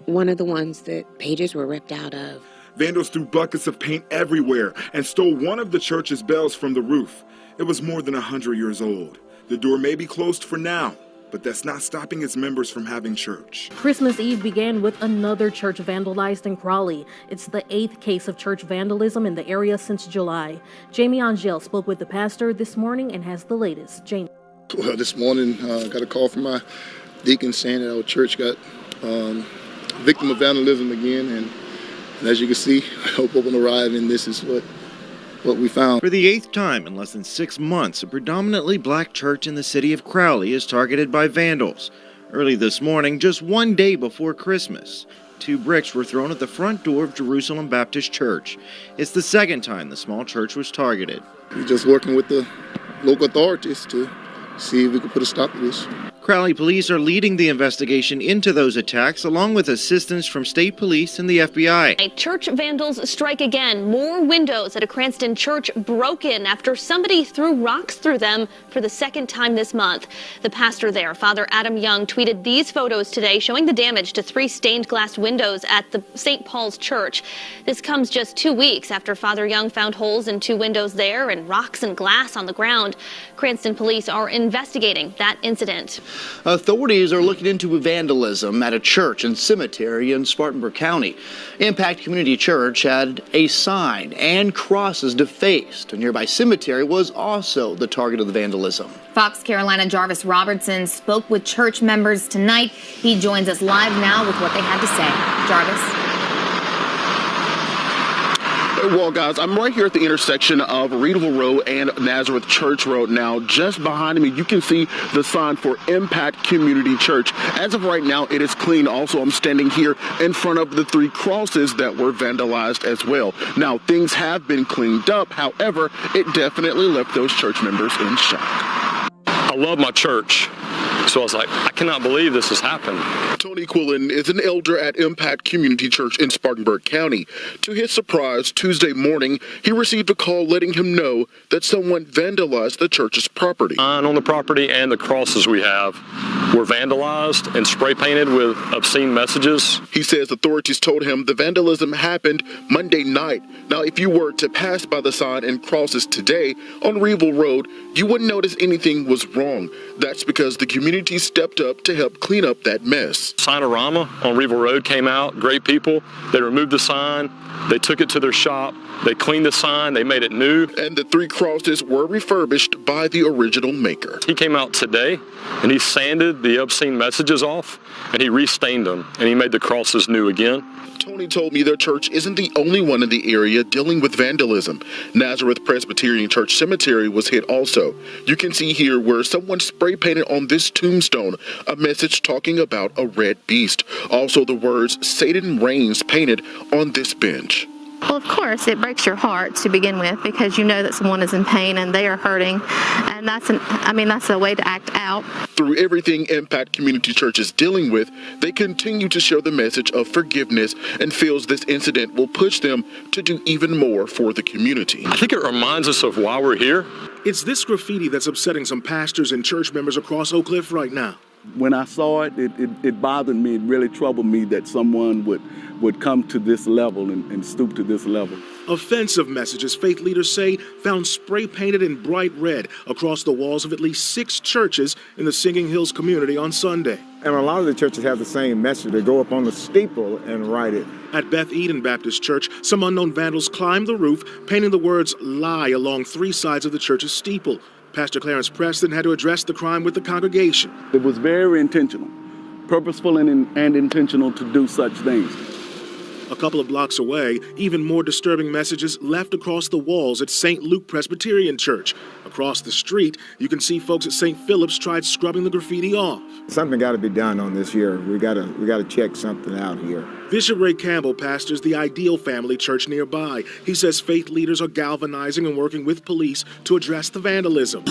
S27: one of the ones that pages were ripped out of.
S22: Vandals threw buckets of paint everywhere and stole one of the church's bells from the roof. It was more than 100 years old. The door may be closed for now, but that's not stopping its members from having church.
S29: Christmas Eve began with another church vandalized in Crawley. It's the 8th case of church vandalism in the area since July. Jamie Angel spoke with the pastor this morning and has the latest. Jamie.
S31: Well, this morning, got a call from my deacon saying that our church got victim of vandalism again. And as you can see, Hope Open arrived, and this is what we found.
S32: For the 8th time in less than 6 months, a predominantly black church in the city of Crowley is targeted by vandals. Early this morning, just one day before Christmas, 2 bricks were thrown at the front door of Jerusalem Baptist Church. It's the 2nd time the small church was targeted.
S31: We're just working with the local authorities to see if we can put a stop to this.
S32: Crowley police are leading the investigation into those attacks, along with assistance from state police and the FBI.
S1: Church vandals strike again. More windows at a Cranston church broken after somebody threw rocks through them for the second time this month. The pastor there, Father Adam Young, tweeted these photos today showing the damage to 3 stained glass windows at the St. Paul's Church. This comes just 2 weeks after Father Young found holes in 2 windows there and rocks and glass on the ground. Cranston police are investigating that incident.
S2: Authorities are looking into vandalism at a church and cemetery in Spartanburg County. Impact Community Church had a sign and crosses defaced. A nearby cemetery was also the target of the vandalism.
S3: Fox Carolina Jarvis Robertson spoke with church members tonight. He joins us live now with what they had to say. Jarvis.
S4: Well, guys, I'm right here at the intersection of Reedville Road and Nazareth Church Road. Now, just behind me, you can see the sign for Impact Community Church. As of right now, it is clean. Also, I'm standing here in front of the 3 crosses that were vandalized as well. Now, things have been cleaned up. However, it definitely left those church members in shock.
S5: I love my church. So I was like, I cannot believe this has happened.
S4: Tony Quillen is an elder at Impact Community Church in Spartanburg County. To his surprise, Tuesday morning, he received a call letting him know that someone vandalized the church's property.
S5: On the property and the crosses we have were vandalized and spray painted with obscene messages.
S4: He says authorities told him the vandalism happened Monday night. Now, if you were to pass by the sign and crosses today on Reedville Road, you wouldn't notice anything was wrong. That's because the community stepped up to help clean up that mess.
S5: Signorama on Reedville Road came out, great people. They removed the sign, they took it to their shop, they cleaned the sign, they made it new.
S4: And the 3 crosses were refurbished by the original maker.
S5: He came out today and he sanded the obscene messages off and he restained them and he made the crosses new again.
S4: Tony told me their church isn't the only one in the area dealing with vandalism. Nazareth Presbyterian Church Cemetery was hit also. You can see here where someone spray painted on this tombstone a message talking about a red beast. Also the words "Satan reigns" painted on this bench.
S10: Well, of course, it breaks your heart to begin with because you know that someone is in pain and they are hurting, and that's a way to act out.
S4: Through everything Impact Community Church is dealing with, they continue to share the message of forgiveness and feels this incident will push them to do even more for the community.
S5: I think it reminds us of why we're here.
S12: It's this graffiti that's upsetting some pastors and church members across Oak Cliff right now.
S15: When I saw it, it bothered me. It really troubled me that someone would come to this level and stoop to this level.
S12: Offensive messages, faith leaders say, found spray painted in bright red across the walls of at least 6 churches in the Singing Hills community on Sunday.
S16: And a lot of the churches have the same message. They go up on the steeple and write it.
S12: At Beth Eden Baptist Church, some unknown vandals climbed the roof, painting the words "lie" along 3 sides of the church's steeple. Pastor Clarence Preston had to address the crime with the congregation.
S15: It was very intentional, purposeful and intentional to do such things.
S12: A couple of blocks away, even more disturbing messages left across the walls at St. Luke Presbyterian Church. Across the street, you can see folks at St. Philip's tried scrubbing the graffiti off.
S16: Something got to be done on this year. We got to check something out here.
S12: Bishop Ray Campbell pastors the Ideal Family Church nearby. He says faith leaders are galvanizing and working with police to address the vandalism.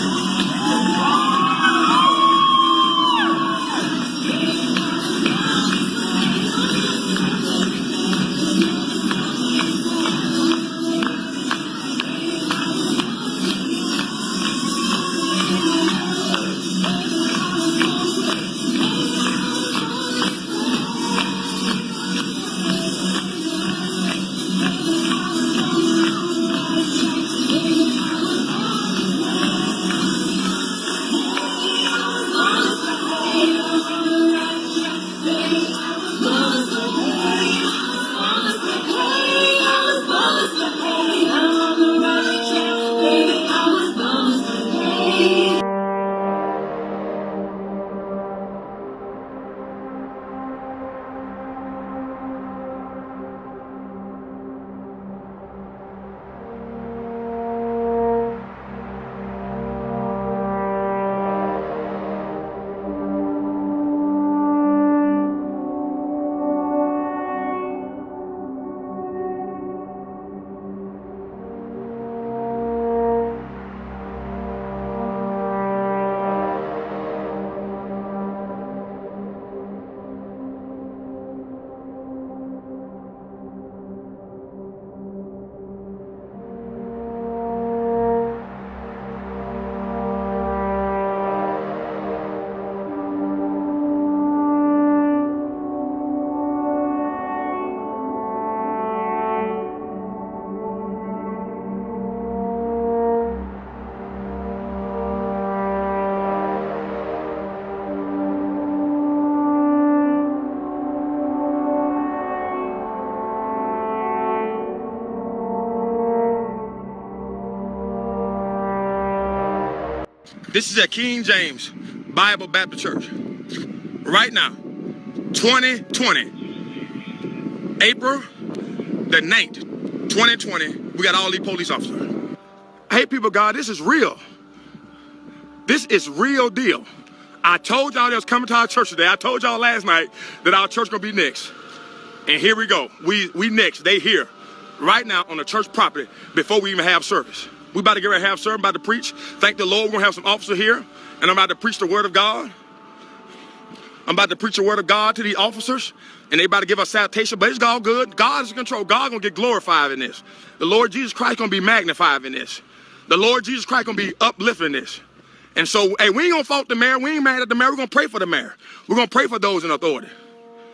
S8: This is at King James Bible Baptist Church. Right now, 2020, April the 9th, 2020, we got all these police officers. Hey, people of God, this is real. This is real deal. I told y'all they was coming to our church today. I told y'all last night that our church gonna be next. And here we go. We next. They here right now on the church property before we even have service. We about to get ready to have service, about to preach. Thank the Lord, we're gonna have some officers here, and I'm about to preach the word of God. I'm about to preach the word of God to these officers, and they about to give us salutation, but it's all good. God is in control. God gonna get glorified in this. The Lord Jesus Christ gonna be magnified in this. The Lord Jesus Christ gonna be uplifted in this. And so, hey, we ain't gonna fault the mayor. We ain't mad at the mayor. We're gonna pray for the mayor. We're gonna pray for those in authority.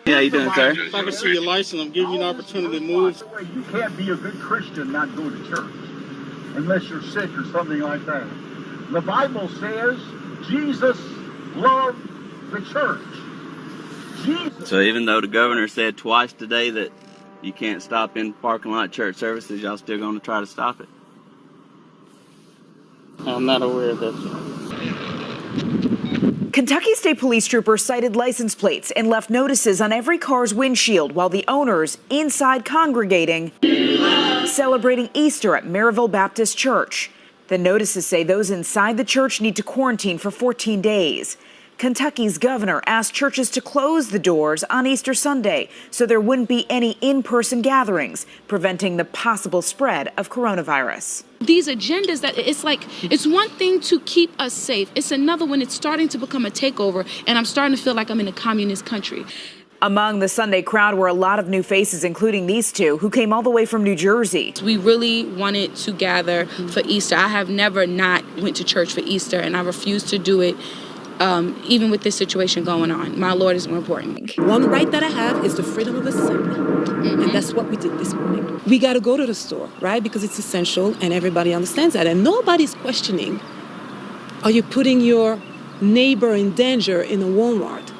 S17: Yeah, you doing, sir?
S18: If I can see your license, I'm giving you an opportunity to move.
S19: You can't be a good Christian and not go to church unless you're sick or something like that. The Bible says Jesus loved the church. Jesus.
S17: So even though the governor said twice today that you can't stop in parking lot church services, y'all still going to try to stop it?
S18: I'm not aware of this.
S20: Kentucky State Police troopers cited license plates and left notices on every car's windshield while the owners inside congregating, celebrating Easter at Maryville Baptist Church. The notices say those inside the church need to quarantine for 14 days. Kentucky's governor asked churches to close the doors on Easter Sunday so there wouldn't be any in-person gatherings, preventing the possible spread of coronavirus.
S21: These agendas that it's one thing to keep us safe. It's another when it's starting to become a takeover, and I'm starting to feel like I'm in a communist country.
S20: Among the Sunday crowd were a lot of new faces, including these two who came all the way from New Jersey.
S21: We really wanted to gather for Easter. I have never not went to church for Easter, and I refuse to do it. Even with this situation going on, my Lord is more important.
S23: One right that I have is the freedom of assembly, and that's what we did this morning. We got to go to the store, right, because it's essential, and everybody understands that, and nobody's questioning, are you putting your neighbor in danger in a Walmart?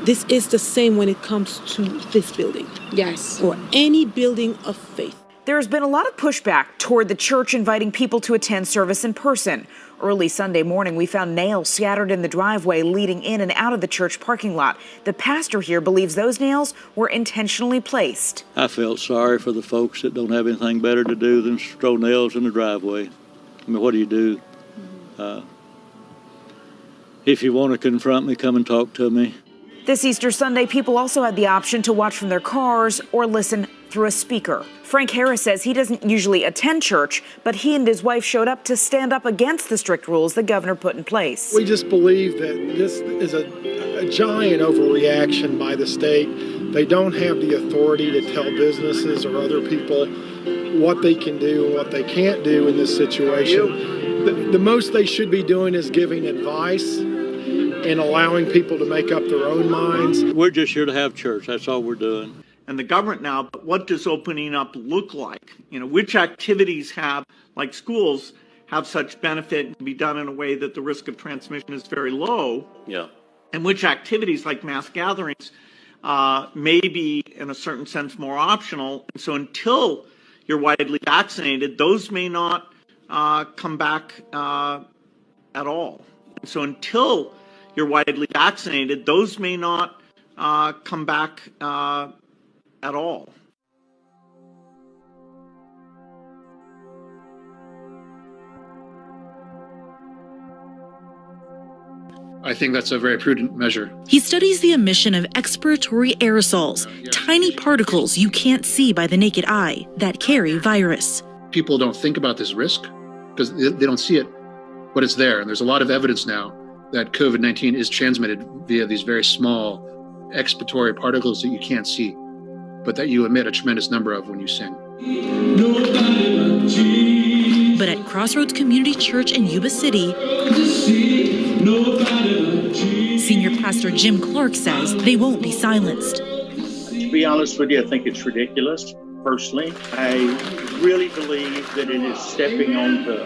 S23: This is the same when it comes to this building.
S21: Yes.
S23: Or any building of faith.
S20: There's been a lot of pushback toward the church inviting people to attend service in person. Early Sunday morning, we found nails scattered in the driveway leading in and out of the church parking lot. The pastor here believes those nails were intentionally placed.
S24: I felt sorry for the folks that don't have anything better to do than throw nails in the driveway. I mean, what do you do? If you want to confront me, come and talk to me.
S20: This Easter Sunday, people also had the option to watch from their cars or listen through a speaker. Frank Harris says he doesn't usually attend church, but he and his wife showed up to stand up against the strict rules the governor put in place.
S25: We just believe that this is a giant overreaction by the state. They don't have the authority to tell businesses or other people what they can do and what they can't do in this situation. The most they should be doing is giving advice and allowing people to make up their own minds.
S24: We're just here to have church. That's all we're doing.
S26: And the government now, what does opening up look like? You know, which activities have, like schools, have such benefit and be done in a way that the risk of transmission is very low?
S24: Yeah.
S26: And which activities, like mass gatherings, may be, in a certain sense, more optional. And so until you're widely vaccinated, those may not come back at all. And so until you're widely vaccinated, those may not come back at all.
S28: I think that's a very prudent measure.
S30: He studies the emission of expiratory aerosols, tiny particles you can't see by the naked eye that carry virus.
S28: People don't think about this risk because they don't see it, but it's there. And there's a lot of evidence now that COVID-19 is transmitted via these very small expiratory particles that you can't see, but that you emit a tremendous number of when you sing.
S30: But at Crossroads Community Church in Yuba City, Senior Pastor Jim Clark says they won't be silenced.
S33: To be honest with you, I think it's ridiculous, personally. I really believe that it is stepping on the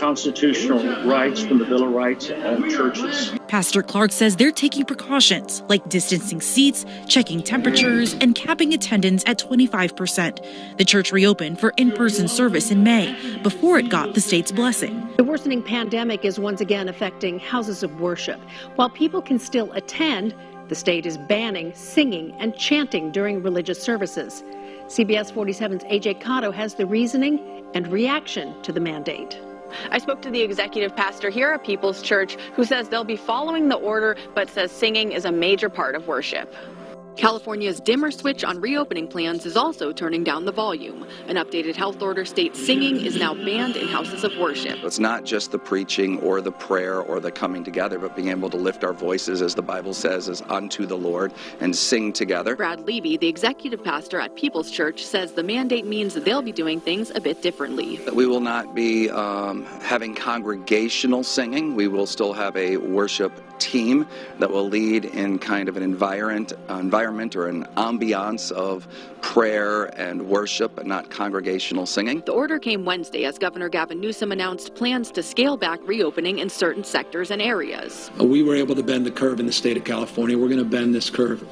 S33: constitutional rights from the Bill of Rights of all churches.
S30: Pastor Clark says they're taking precautions like distancing seats, checking temperatures, and capping attendance at 25%. The church reopened for in-person service in May before it got the state's blessing.
S1: The worsening pandemic is once again affecting houses of worship. While people can still attend, the state is banning singing and chanting during religious services. CBS 47's AJ Cotto has the reasoning and reaction to the mandate.
S2: I spoke to the executive pastor here at People's Church, who says they'll be following the order, but says singing is a major part of worship. California's dimmer switch on reopening plans is also turning down the volume. An updated health order states singing is now banned in houses of worship.
S6: It's not just the preaching or the prayer or the coming together, but being able to lift our voices, as the Bible says, as unto the Lord and sing together.
S2: Brad Levy, the executive pastor at People's Church, says the mandate means that they'll be doing things a bit differently.
S6: We will not be having congregational singing. We will still have a worship team that will lead in kind of an environment or an ambiance of prayer and worship, and not congregational singing.
S2: The order came Wednesday as Governor Gavin Newsom announced plans to scale back reopening in certain sectors and areas.
S7: We were able to bend the curve in the state of California. We're going to bend this curve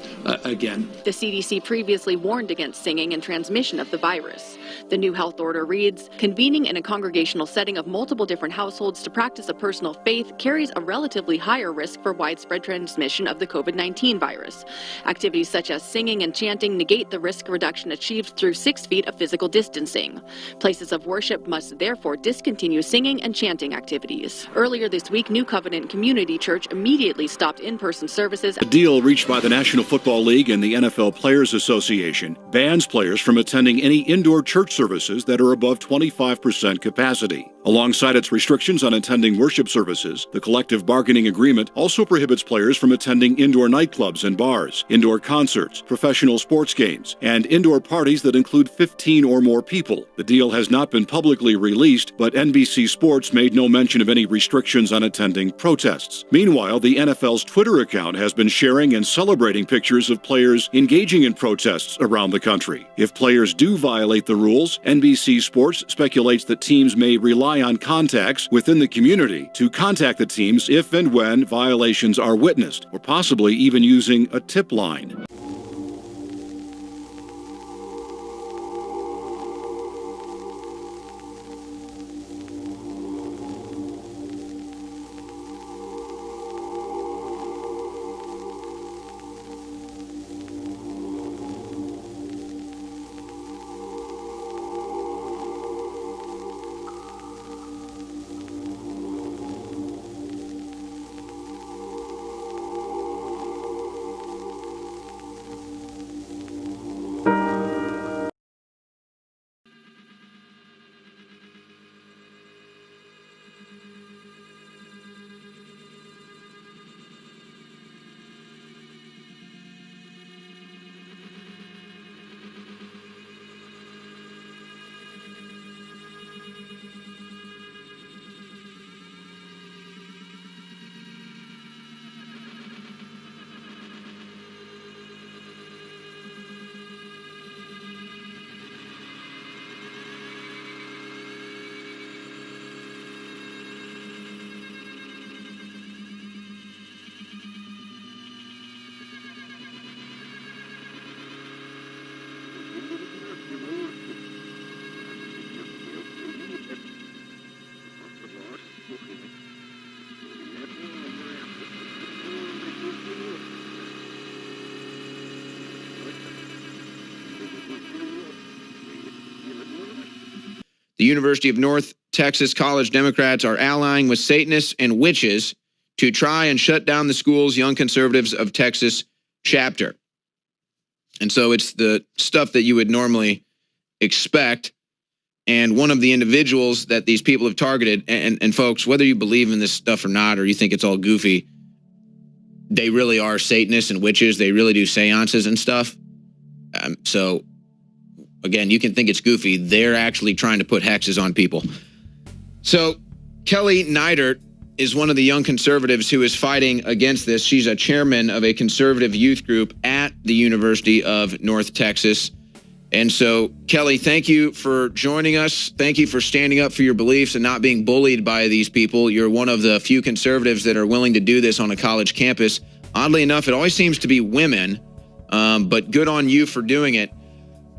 S7: again.
S2: The CDC previously warned against singing and transmission of the virus. The new health order reads, convening in a congregational setting of multiple different households to practice a personal faith carries a relatively higher risk for widespread transmission of the COVID-19 virus. Activities such as singing and chanting negate the risk reduction achieved through 6 feet of physical distancing. Places of worship must therefore discontinue singing and chanting activities. Earlier this week, New Covenant Community Church immediately stopped in-person services.
S9: A deal reached by the National Football League and the NFL Players Association bans players from attending any indoor church services that are above 25% capacity. Alongside its restrictions on attending worship services, the collective bargaining agreement also prohibits players from attending indoor nightclubs and bars, indoor concerts, professional sports games, and indoor parties that include 15 or more people. The deal has not been publicly released, but NBC Sports made no mention of any restrictions on attending protests. Meanwhile, the NFL's Twitter account has been sharing and celebrating pictures of players engaging in protests around the country. If players do violate the rules, NBC Sports speculates that teams may rely on contacts within the community to contact the teams if and when violations are witnessed, or possibly even using a tip line.
S11: The University of North Texas College Democrats are allying with Satanists and witches to try and shut down the school's Young Conservatives of Texas chapter. And so it's the stuff that you would normally expect. And one of the individuals that these people have targeted, and folks, whether you believe in this stuff or not, or you think it's all goofy, they really are Satanists and witches. They really do seances and stuff. So again, you can think it's goofy. They're actually trying to put hexes on people. So Kelly Neidert is one of the young conservatives who is fighting against this. She's a chairman of a conservative youth group at the University of North Texas. And so, Kelly, thank you for joining us. Thank you for standing up for your beliefs and not being bullied by these people. You're one of the few conservatives that are willing to do this on a college campus. Oddly enough, it always seems to be women, but good on you for doing it.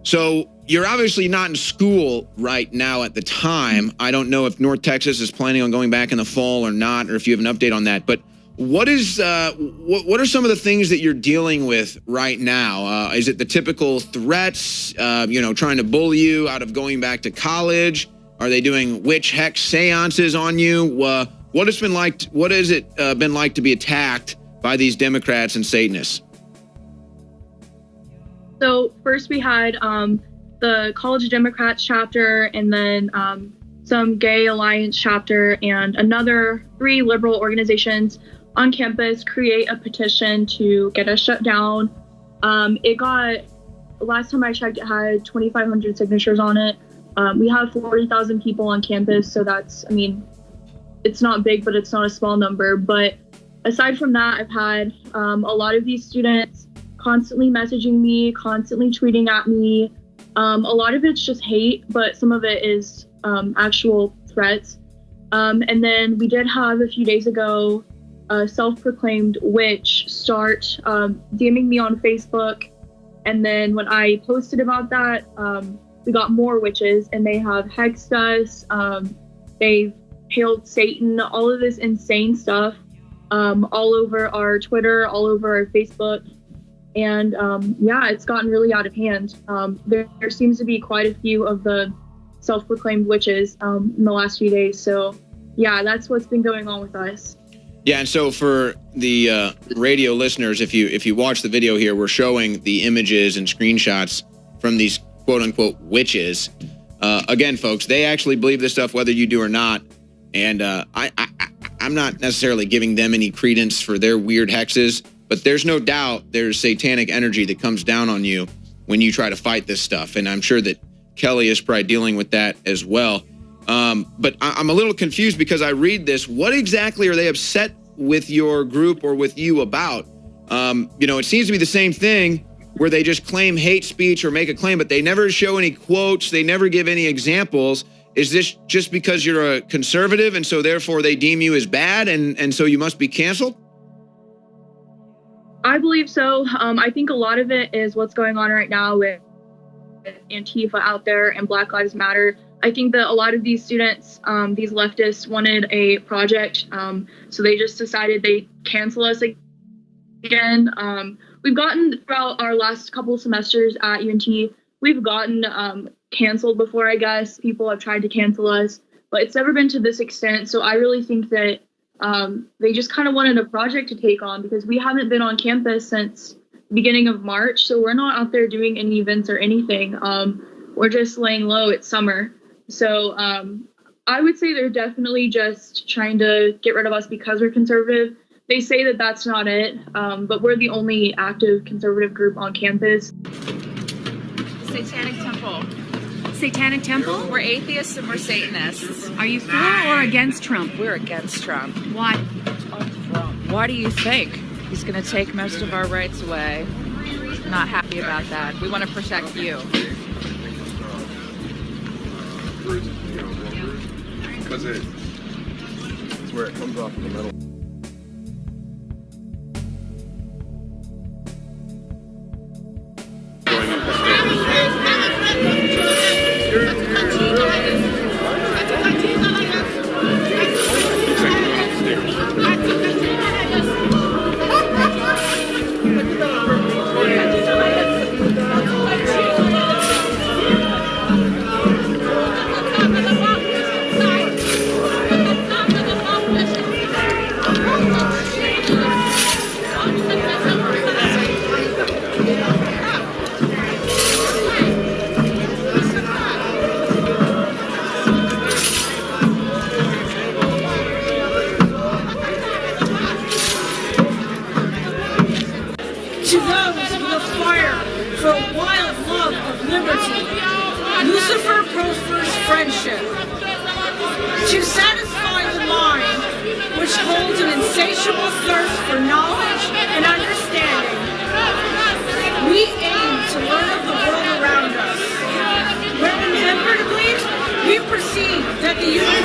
S11: So you're obviously not in school right now at the time. I don't know if North Texas is planning on going back in the fall or not, or if you have an update on that. But what are some of the things that you're dealing with right now? Is it the typical threats, trying to bully you out of going back to college? Are they doing witch hex seances on you? What has it been like to be attacked by these Democrats and Satanists?
S3: So first we had the College Democrats chapter, and then some Gay Alliance chapter, and another 3 liberal organizations on campus create a petition to get us shut down. It got, last time I checked, it had 2,500 signatures on it. We have 40,000 people on campus, so that's, it's not big, but it's not a small number. But aside from that, I've had a lot of these students constantly messaging me, constantly tweeting at me. A lot of it's just hate, but some of it is actual threats. And then we did have a few days ago a self-proclaimed witch start DMing me on Facebook. And then when I posted about that, we got more witches, and they have hexed us. They've hailed Satan, all of this insane stuff all over our Twitter, all over our Facebook. And it's gotten really out of hand. There seems to be quite a few of the self-proclaimed witches in the last few days. So yeah, that's what's been going on with us.
S11: Yeah, and so for the radio listeners, if you watch the video here, we're showing the images and screenshots from these quote-unquote witches. Again, folks, they actually believe this stuff whether you do or not. And I'm not necessarily giving them any credence for their weird hexes, but there's no doubt there's satanic energy that comes down on you when you try to fight this stuff. And I'm sure that Kelly is probably dealing with that as well. But I'm a little confused because I read this. What exactly are they upset with your group or with you about? It seems to be the same thing where they just claim hate speech or make a claim, but they never show any quotes. They never give any examples. Is this just because you're a conservative and so therefore they deem you as bad and so you must be canceled?
S3: I believe so. I think a lot of it is what's going on right now with Antifa out there and Black Lives Matter. I think that a lot of these students, these leftists, wanted a project, so they just decided they'd cancel us again. We've gotten, throughout our last couple of semesters at UNT, we've gotten canceled before, I guess. People have tried to cancel us, but it's never been to this extent. So I really think that they just kind of wanted a project to take on, because we haven't been on campus since the beginning of March. So we're not out there doing any events or anything. We're just laying low. It's summer. So I would say they're definitely just trying to get rid of us because we're conservative. They say that that's not it, but we're the only active conservative group on campus.
S4: Satanic Temple.
S5: Satanic Temple?
S4: We're atheists and we're Satanists.
S5: Are you for or against Trump?
S4: We're against Trump.
S5: Why?
S4: Why do you think? He's going to take most of our rights away. Not happy about that. We want to protect you.
S8: Because it's where it comes off in the middle.
S10: To those who aspire for a wild love of liberty, Lucifer prefers friendship. To satisfy the mind, which holds an insatiable thirst for knowledge and understanding, we aim to learn of the world around us, you